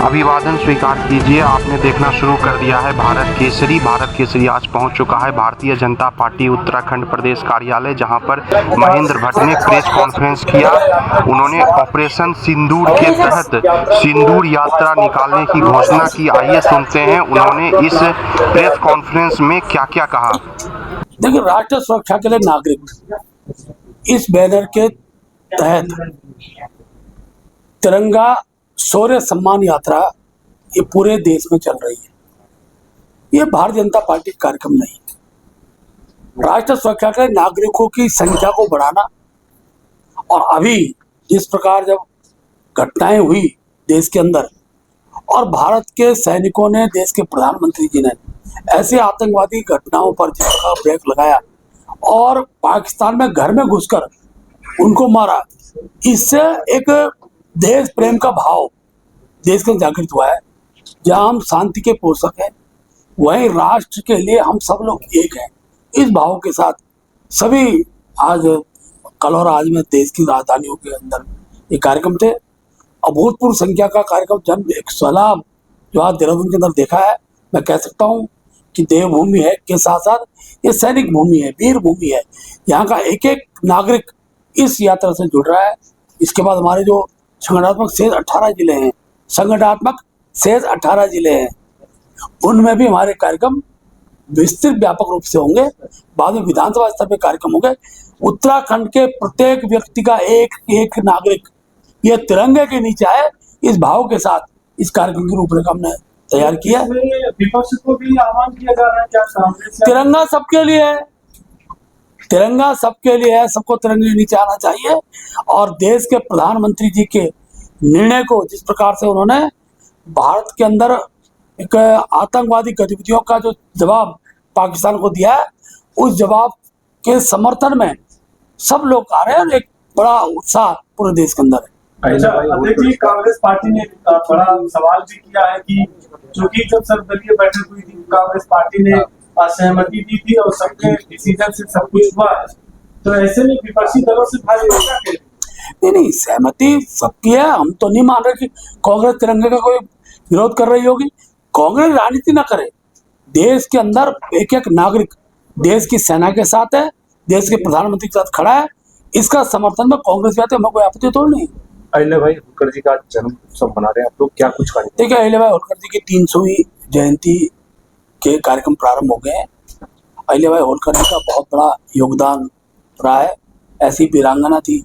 अभिवादन स्वीकार कीजिए। आपने देखना शुरू कर दिया है भारत केसरी। भारत केसरी आज पहुंच चुका है भारतीय जनता पार्टी उत्तराखंड प्रदेश कार्यालय, जहां पर महेंद्र भट्ट ने प्रेस कॉन्फ्रेंस किया। उन्होंने ऑपरेशन सिंदूर के तहत सिंदूर यात्रा निकालने की घोषणा की। आइए सुनते हैं उन्होंने इस प्रेस कॉन्फ्रेंस में क्या क्या कहा। देखिए, राष्ट्रीय सुरक्षा के लिए नागरिक इस बैनर के तहत तिरंगा शौर्य सम्मान यात्रा ये पूरे देश में चल रही है। ये भारतीय जनता पार्टी का कार्यक्रम नहीं है। राष्ट्रीय सुरक्षा के लिए नागरिकों की संख्या को बढ़ाना, और अभी जिस प्रकार जब घटनाएं हुई देश के अंदर और भारत के सैनिकों ने, देश के प्रधानमंत्री जी ने ऐसे आतंकवादी घटनाओं पर जिस प्रकार ब्रेक लगाया और पाकिस्तान में घर में घुसकर उनको मारा, इससे एक देश प्रेम का भाव देश के जागृत हुआ है। जहां हम शांति के पोषक हैं, वहीं राष्ट्र के लिए हम सब लोग एक हैं। इस भाव के साथ सभी आज कल और आज में देश की राजधानियों के अंदर ये कार्यक्रम थे। अभूतपूर्व संख्या का कार्यक्रम जन एक सैलाब जो आज देहरादून के अंदर देखा है। मैं कह सकता हूँ कि देवभूमि है के साथ साथ ये सैनिक भूमि है, वीर भूमि है। यहाँ का एक एक नागरिक इस यात्रा से जुड़ रहा है। इसके बाद हमारे जो संगठनात्मक शेष 18 जिले हैं, संगठनात्मक शेष 18 जिले हैं, उनमें भी हमारे कार्यक्रम विस्तृत व्यापक रूप से होंगे। बाद में विधानसभा स्तर पर कार्यक्रम होंगे। उत्तराखंड के प्रत्येक व्यक्ति का एक एक नागरिक ये तिरंगे के नीचे आए, इस भाव के साथ इस कार्यक्रम की रूपरेखा हमने तैयार किया। विपक्ष को भी आह्वान किया जा रहा है क्या? तिरंगा सबके लिए है, तिरंगा सबके लिए है, सबको तिरंगे के नीचे आना चाहिए। और देश के प्रधानमंत्री जी के निर्णय को जिस प्रकार से उन्होंने भारत के अंदर एक आतंकवादी गतिविधियों का जो जवाब पाकिस्तान को दिया है, उस जवाब के समर्थन में सब लोग आ रहे हैं। एक बड़ा उत्साह पूरे देश के अंदर है। अच्छा अध्यक्ष जी, कांग्रेस पार्टी ने बड़ा सवाल भी किया है कि चूंकि जब सर्वदलीय बैठक हुई थी, कांग्रेस पार्टी ने असहमति दी थी और सबके डिसीजन से सब कुछ हुआ है, तो ऐसे में विपक्षी दलों से भारी होगा क्या? नहीं, सहमति सबकी है। हम तो नहीं मान रहे कि कांग्रेस तिरंगे का कोई विरोध कर रही होगी। कांग्रेस राजनीति ना करे। देश के अंदर एक एक नागरिक देश की सेना के साथ है, देश के प्रधानमंत्री के साथ खड़ा है। इसका समर्थन में कांग्रेस में हमें कोई आपत्ति तो नहीं। अहिल्या भाई होलकर जी का जन्म उत्सव मना रहे हैं आप लोग, क्या कुछ कार्यक्रम? देखिए, अहिल्या भाई होलकर जी की 300वीं जयंती के कार्यक्रम प्रारंभ हो गए हैं। अहिल्या भाई होलकर जी का बहुत बड़ा योगदान रहा है। ऐसी वीरांगना थी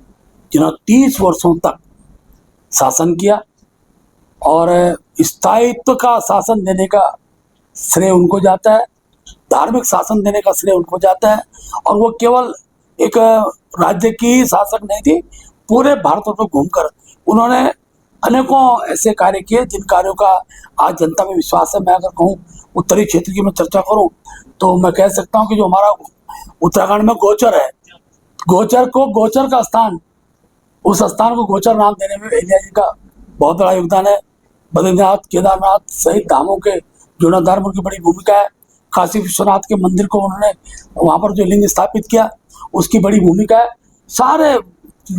जिन्होंने 30 वर्षों तक शासन किया और स्थायित्व का शासन देने का श्रेय उनको जाता है, धार्मिक शासन देने का श्रेय उनको जाता है। और वो केवल एक राज्य की शासक नहीं थी, पूरे भारत में घूमकर उन्होंने अनेकों ऐसे कार्य किए जिन कार्यों का आज जनता में विश्वास है। मैं अगर कहूँ उत्तरी क्षेत्र की मैं चर्चा करूँ तो मैं कह सकता हूँ कि जो हमारा उत्तराखंड में गोचर है, गोचर को गोचर का स्थान, उस स्थान को गोचर नाम देने में अहिल्या जी का बहुत बड़ा योगदान है। बद्रीनाथ, केदारनाथ सहित धामों के जीर्णोद्धार में उनकी बड़ी भूमिका है। काशी विश्वनाथ के मंदिर को उन्होंने वहाँ पर जो लिंग स्थापित किया, उसकी बड़ी भूमिका है। सारे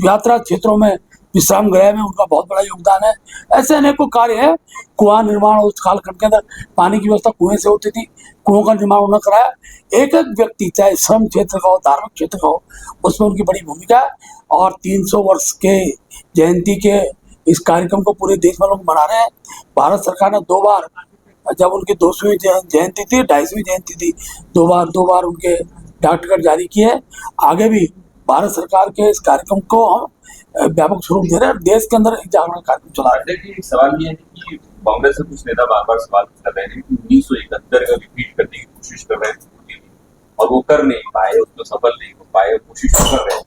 यात्रा क्षेत्रों में, विश्राम गृह में उनका बहुत बड़ा योगदान है। ऐसे अनेकों कार्य है। कुआं निर्माण उस कालखंड के अंदर पानी की व्यवस्था कुएं से होती थी, कुओं का निर्माण उन्होंने कराया। एक एक व्यक्ति, चाहे श्रम क्षेत्र का हो, धार्मिक क्षेत्र का हो, उसमें उनकी बड़ी भूमिका है। और 300 वर्ष के जयंती के इस कार्यक्रम को पूरे देश में लोग मना रहे हैं। भारत सरकार ने 2 बार, जब उनकी 200वीं जयंती थी, 250वीं जयंती थी, 2 बार उनके डाक टिकट जारी किए हैं। आगे भी भारत सरकार के इस कार्यक्रम को हम व्यापक स्वरूप दे रहे हैं। देश के अंदर एक जागरण कार्यक्रम चला रहे हैं। एक सवाल ये है कि कांग्रेस से कुछ नेता बार बार सवाल कर रहे हैं कि 1971 का रिपीट करने की कोशिश कर रहे हैं और वो कर नहीं पाए, उसको सफल नहीं हो पाए, कोशिश कर रहे हैं।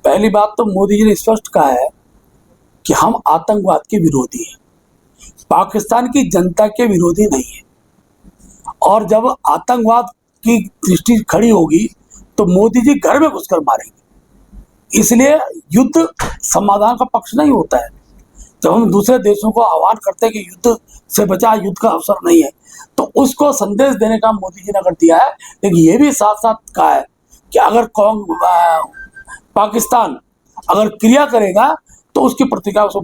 पहली बात तो मोदी जी ने स्पष्ट कहा है कि हम आतंकवाद के विरोधी हैं, पाकिस्तान की जनता के विरोधी नहीं है। और जब आतंकवाद की दृष्टि खड़ी होगी तो मोदी जी घर में घुसकर मारेंगे। इसलिए युद्ध समाधान का पक्ष नहीं होता है। जब हम दूसरे देशों को आह्वान करते हैं कि युद्ध से बचा, युद्ध का अवसर नहीं है, तो उसको संदेश देने का मोदी जी ने कर दिया है। लेकिन ये भी साथ साथ कहा है कि अगर पाकिस्तान अगर क्रिया करेगा तो उसकी प्रतिक्रिया उसको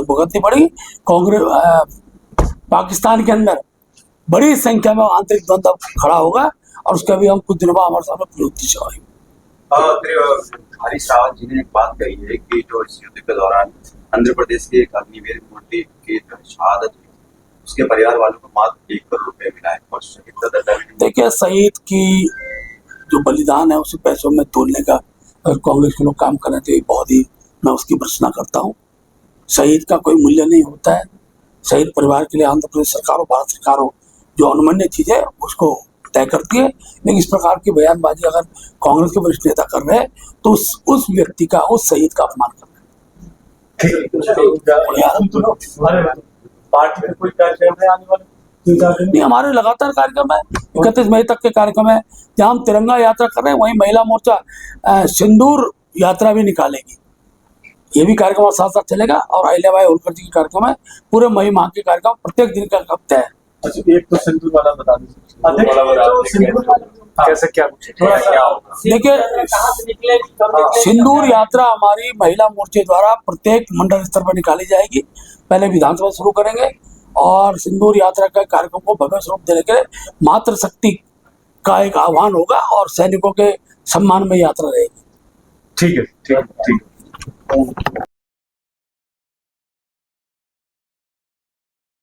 भुगतनी पड़ेगी। कांग्रेस पाकिस्तान के अंदर बड़ी संख्या में आंतरिक द्वंद्व खड़ा होगा और उसका भी हम कुछ दिनों बाद हमारे सामने प्रवृत्ति से आएगी। हरीश रावत जी ने एक बात कही है कि जो इस युद्ध के दौरान आंध्र प्रदेश के एक अग्निवीर मूर्ति की शहादत हुई, उसके परिवार वालों को मात्र 1 करोड़ रुपए मिला है और शहीद का दर्जा भी नहीं। देखिए, शहीद की जो बलिदान है उसे पैसों में तोलने का अगर कांग्रेस के लोग काम कर रहे थे, बहुत ही मैं उसकी भर्त्सना करता हूँ। शहीद का कोई मूल्य नहीं होता है। शहीद परिवार के लिए आंध्र प्रदेश सरकार हो, भारत सरकार हो, जो अनुमन्य चीज है उसको तय करती है। लेकिन इस प्रकार की बयानबाजी अगर कांग्रेस के वरिष्ठ नेता कर रहे हैं तो उस व्यक्ति का, उस शहीद का अपमान कर रहे हैं। पार्टी का कोई कार्यक्रम है आने वाले 2-4 दिन? नहीं, हमारे लगातार कार्यक्रम है। 31 मई तक के कार्यक्रम है, जहाँ हम तिरंगा यात्रा कर रहे हैं, वहीं महिला मोर्चा सिंदूर यात्रा भी निकालेगी। ये भी कार्यक्रम साथ साथ चलेगा और अहिल्याबाई होलकर जी के कार्यक्रम है। पूरे मई माह के कार्यक्रम प्रत्येक दिन का हफ्ते है। अच्छा, एक तो सिंदूर वाला बता दीजिए। कैसे क्या कुछ थोड़ा सा देखिए, सिंदूर यात्रा हमारी महिला मोर्चे द्वारा प्रत्येक मंडल स्तर पर निकाली जाएगी। पहले विधानसभा शुरू करेंगे और सिंदूर यात्रा का कार्यक्रम को भव्य स्वरूप देने के लिए मातृशक्ति का एक आह्वान होगा और सैनिकों के सम्मान में यात्रा रहेगी। ठीक है।